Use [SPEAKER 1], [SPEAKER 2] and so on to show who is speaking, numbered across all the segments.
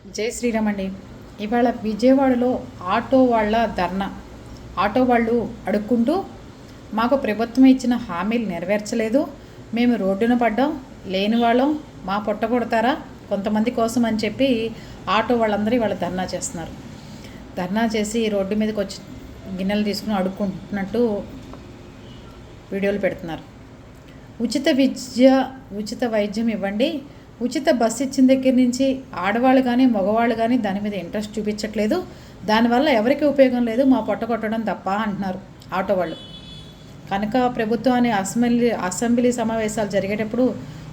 [SPEAKER 1] జై శ్రీరామ్ అండి. ఇవాళ విజయవాడలో ఆటో వాళ్ళ ధర్నా. ఆటో వాళ్ళు అడుక్కుంటూ మాకు ప్రభుత్వం ఇచ్చిన హామీలు నెరవేర్చలేదు, మేము రోడ్డున పడ్డాం, లేని వాళ్ళం, మా పొట్ట కొడతారా కొంతమంది కోసం అని చెప్పి ఆటో వాళ్ళందరూ ఇవాళ ధర్నా చేస్తున్నారు. ధర్నా చేసి రోడ్డు మీదకి వచ్చి గిన్నెలు తీసుకుని అడుక్కుంటున్నట్టు వీడియోలు పెడుతున్నారు. ఉచిత విద్య, ఉచిత వైద్యం ఇవ్వండి, ఉచిత బస్సు ఇచ్చిన దగ్గర నుంచి ఆడవాళ్ళు కానీ మగవాళ్ళు కానీ దాని మీద ఇంట్రెస్ట్ చూపించట్లేదు, దానివల్ల ఎవరికి ఉపయోగం లేదు, మా పొట్ట కొట్టడం తప్ప అంటున్నారు ఆటో వాళ్ళు. కనుక ప్రభుత్వాన్ని అసెంబ్లీ సమావేశాలు జరిగేటప్పుడు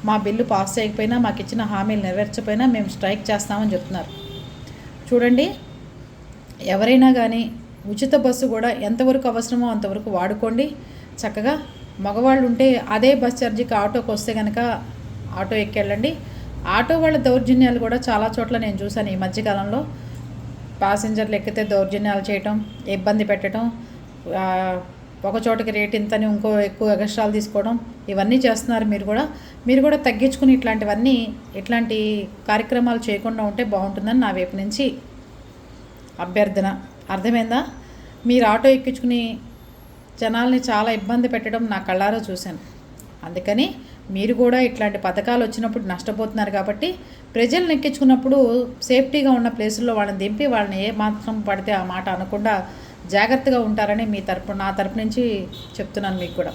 [SPEAKER 1] మా బిల్లు పాస్ చేయకపోయినా, మాకు ఇచ్చిన హామీలు నెరవేర్చకపోయినా మేము స్ట్రైక్ చేస్తామని చెప్తున్నారు. చూడండి, ఎవరైనా కానీ ఉచిత బస్సు కూడా ఎంతవరకు అవసరమో అంతవరకు వాడుకోండి. చక్కగా మగవాళ్ళు ఉంటే అదే బస్ ఛార్జీకి ఆటోకి వస్తే కనుక ఆటో ఎక్కెళ్ళండి. ఆటో వాళ్ళ దౌర్జన్యాలు కూడా చాలా చోట్ల నేను చూశాను ఈ మధ్యకాలంలో. ప్యాసింజర్లు ఎక్కితే దౌర్జన్యాలు చేయటం, ఇబ్బంది పెట్టడం, ఒక చోటకి రేట్ ఇంతని ఇంకో ఎక్కువ ఎగస్ట్రాలు తీసుకోవడం, ఇవన్నీ చేస్తున్నారు. మీరు కూడా తగ్గించుకుని ఇట్లాంటి కార్యక్రమాలు చేయకుండా ఉంటే బాగుంటుందని నా వైపు నుంచి అభ్యర్థన. అర్థమైందా? మీరు ఆటో ఎక్కించుకుని జనాల్ని చాలా ఇబ్బంది పెట్టడం నా కళ్ళారా చూశాను. అందుకని మీరు కూడా ఇట్లాంటి పథకాలు వచ్చినప్పుడు నష్టపోతున్నారు కాబట్టి ప్రజలను ఎక్కించుకున్నప్పుడు సేఫ్టీగా ఉన్న ప్లేసుల్లో వాళ్ళని దింపి వాళ్ళని ఏ మాత్రం పడితే ఆ మాట అనకుండా జాగ్రత్తగా ఉంటారని నా తరపు నుంచి చెప్తున్నాను మీకు కూడా.